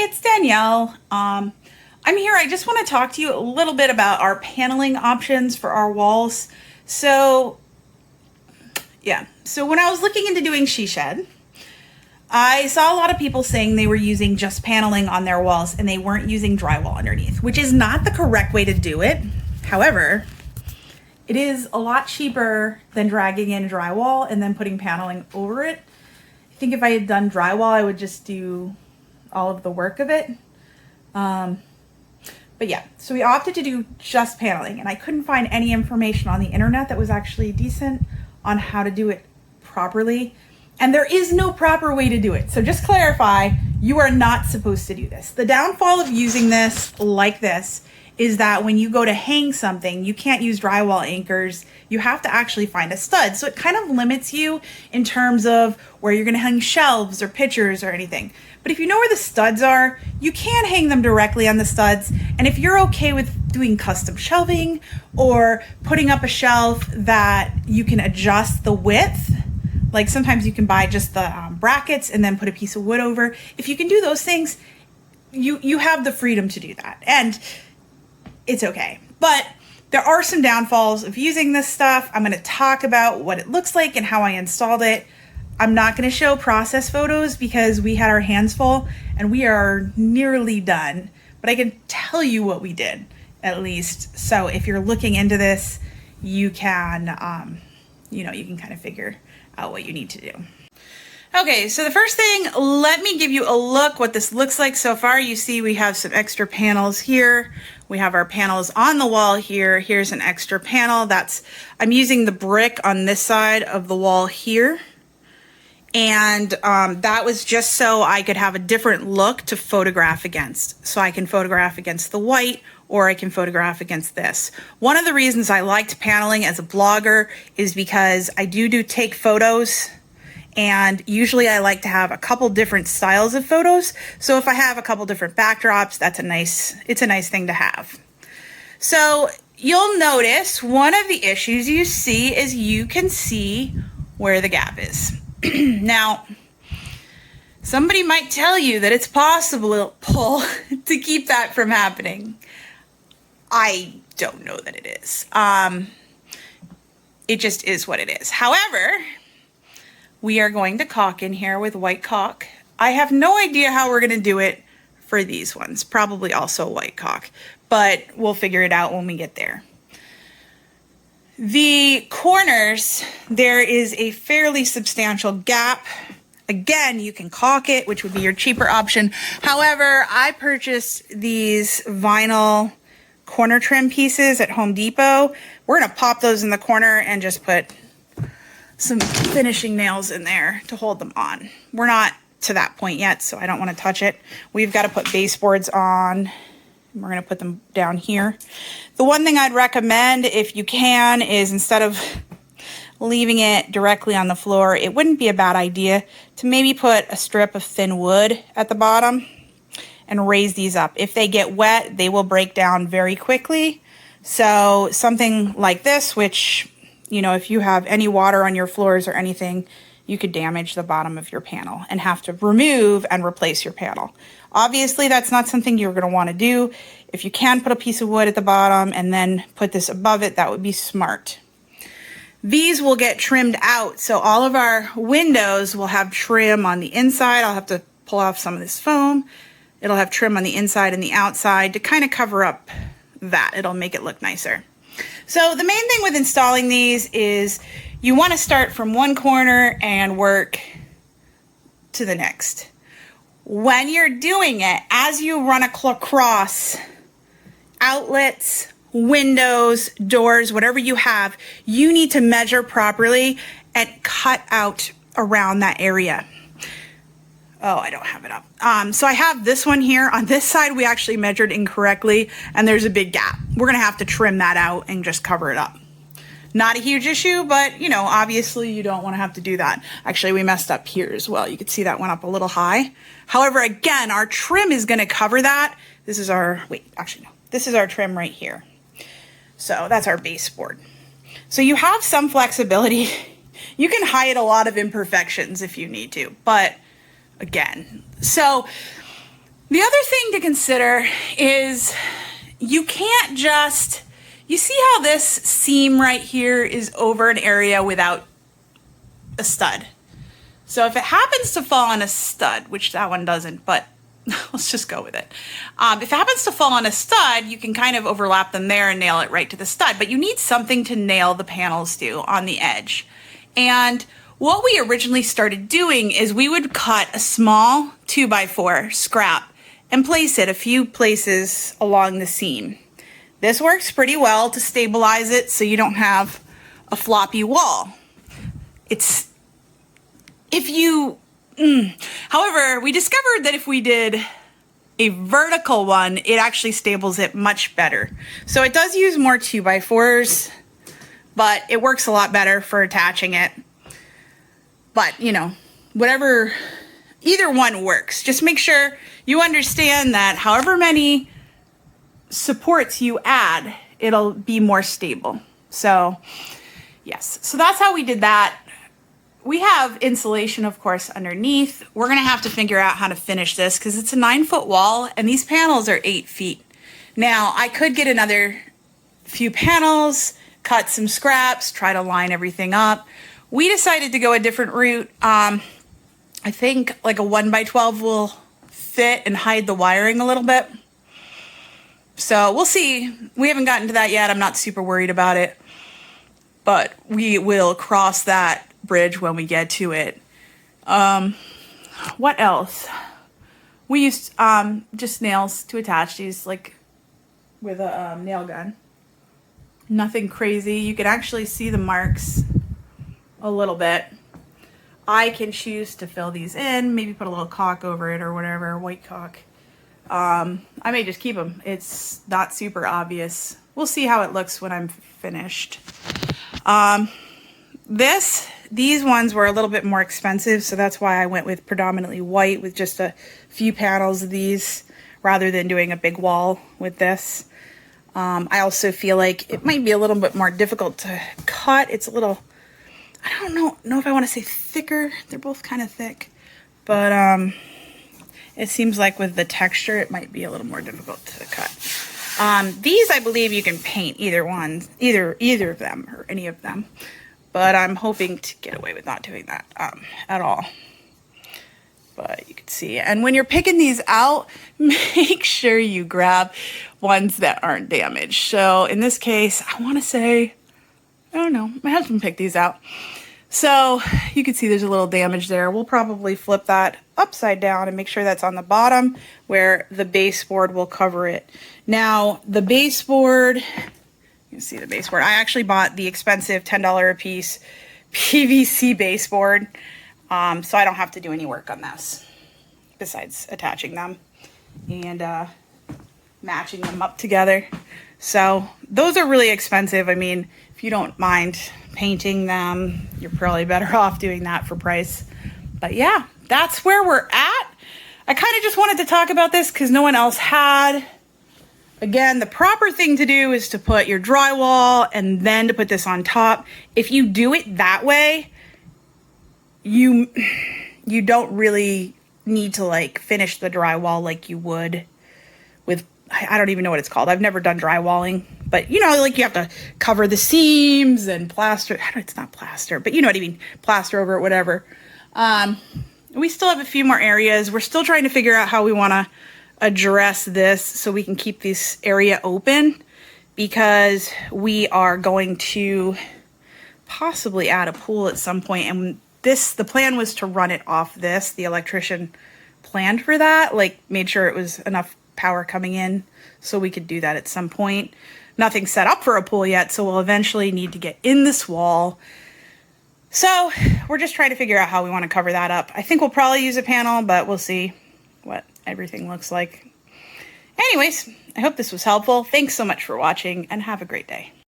it's Danielle. I'm here. I just want to talk to you a little bit about our paneling options for our walls. So when I was looking into doing 𝐭𝐡𝐢𝐤, I saw a lot of people saying they were using just paneling on their walls and they weren't using drywall underneath, which is not the correct way to do it. However, it is a lot cheaper than dragging in drywall and then putting paneling over it. I think if I had done drywall, I would just do all of the work of it. But yeah, so we opted to do just paneling, and I couldn't find any information on the internet that was actually decent on how to do it properly. And there is no proper way to do it. So just clarify, you are not supposed to do this. The downfall of using this like this is that when you go to hang something, you can't use drywall anchors. You have to actually find a stud. So it kind of limits you in terms of where you're gonna hang shelves or pictures or anything. But if you know where the studs are, you can hang them directly on the studs. And if you're okay with doing custom shelving or putting up a shelf that you can adjust the width, like sometimes you can buy just the brackets and then put a piece of wood over. If you can do those things, you have the freedom to do that. And it's okay. But there are some downfalls of using this stuff. I'm going to talk about what it looks like and how I installed it. I'm not going to show process photos because we had our hands full and we are nearly done. But I can tell you what we did, at least. So if you're looking into this, you can, you can kind of figure out what you need to do. Okay, so the first thing, let me give you a look what this looks like so far. You see we have some extra panels here. We have our panels on the wall here. Here's an extra panel. I'm using the brick on this side of the wall here. And that was just so I could have a different look to photograph against. So I can photograph against the white or I can photograph against this. One of the reasons I liked paneling as a blogger is because I do take photos, and usually I like to have a couple different styles of photos. So if I have a couple different backdrops, it's a nice thing to have. So you'll notice one of the issues you see is you can see where the gap is. Now, somebody might tell you that it's possible to keep that from happening. I don't know that it is. It just is what it is. However, we are going to caulk in here with white caulk. I have no idea how we're going to do it for these ones. Probably also white caulk, but we'll figure it out when we get there. The corners, there is a fairly substantial gap. Again, you can caulk it, which would be your cheaper option. However, I purchased these vinyl corner trim pieces at Home Depot. We're gonna pop those in the corner and just put some finishing nails in there to hold them on. We're not to that point yet, so I don't want to touch it. We've got to put baseboards on. We're going to put them down here. The one thing I'd recommend, if you can, is instead of leaving it directly on the floor, it wouldn't be a bad idea to maybe put a strip of thin wood at the bottom and raise these up. If they get wet, they will break down very quickly. So something like this, which, if you have any water on your floors or anything, you could damage the bottom of your panel and have to remove and replace your panel. Obviously, that's not something you're going to want to do. If you can put a piece of wood at the bottom and then put this above it, that would be smart. These will get trimmed out, so all of our windows will have trim on the inside. I'll have to pull off some of this foam. It'll have trim on the inside and the outside to kind of cover up that. It'll make it look nicer. So the main thing with installing these is you want to start from one corner and work to the next. When you're doing it, as you run across outlets, windows, doors, whatever you have, you need to measure properly and cut out around that area. Oh, I don't have it up. So I have this one here. On this side, we actually measured incorrectly, and there's a big gap. We're going to have to trim that out and just cover it up. Not a huge issue, but, obviously you don't want to have to do that. Actually, we messed up here as well. You could see that went up a little high. However, again, our trim is going to cover that. This is our, this is our trim right here. So that's our baseboard. So you have some flexibility. You can hide a lot of imperfections if you need to, but again, so The other thing to consider is you can't just, you see how this seam right here is over an area without a stud. So if it happens to fall on a stud, which that one doesn't, but let's just go with it. If it happens to fall on a stud, you can kind of overlap them there and nail it right to the stud, but you need something to nail the panels to on the edge. And what we originally started doing is we would cut a small 2x4 scrap and place it a few places along the seam. This works pretty well to stabilize it so you don't have a floppy wall. However, we discovered that if we did a vertical one, it actually stables it much better. So it does use more 2x4s, but it works a lot better for attaching it. But, you know, whatever, either one works. Just make sure you understand that however many supports you add, it'll be more stable. So, yes. So that's how we did that. We have insulation, of course, underneath. We're going to have to figure out how to finish this because it's a 9-foot wall and these panels are 8 feet. Now, I could get another few panels, cut some scraps, try to line everything up. We decided to go a different route. I think like a 1x12 will fit and hide the wiring a little bit. So we'll see. We haven't gotten to that yet. I'm not super worried about it, but we will cross that bridge when we get to it. What else? We used just nails to attach these, like with a nail gun. Nothing crazy. You can actually see the marks a little bit. I can choose to fill these in, maybe put a little caulk over it or whatever, white caulk. I may just keep them. It's not super obvious. We'll see how it looks when I'm finished. These ones were a little bit more expensive, so that's why I went with predominantly white with just a few panels of these rather than doing a big wall with this. I also feel like it might be a little bit more difficult to cut. It's a little, I don't know if I want to say thicker. They're both kind of thick, but it seems like with the texture, it might be a little more difficult to cut. These, I believe you can paint either of them or any of them. But I'm hoping to get away with not doing that at all. But you can see. And when you're picking these out, make sure you grab ones that aren't damaged. So in this case, I want to say, I don't know, my husband picked these out. So you can see there's a little damage there. We'll probably flip that upside down and make sure that's on the bottom where the baseboard will cover it. Now, the baseboard, you can see the baseboard. I actually bought the expensive $10 a piece PVC baseboard, so I don't have to do any work on this besides attaching them and matching them up together. So those are really expensive. I mean, if you don't mind painting them, you're probably better off doing that for price. But yeah, that's where we're at. I kind of just wanted to talk about this because no one else had. Again, the proper thing to do is to put your drywall and then to put this on top. If you do it that way, you don't really need to like finish the drywall like you would with, I don't even know what it's called. I've never done drywalling, but you know, like you have to cover the seams and plaster. It's not plaster, but you know what I mean? Plaster over it, whatever. We still have a few more areas. We're still trying to figure out how we want to address this so we can keep this area open, because we are going to possibly add a pool at some point. And the plan was to run it off this. The electrician planned for that, like made sure it was enough power coming in so we could do that at some point. Nothing set up for a pool yet, so we'll eventually need to get in this wall. So we're just trying to figure out how we want to cover that up. I think we'll probably use a panel, but we'll see what everything looks like. Anyways, I hope this was helpful. Thanks so much for watching and have a great day.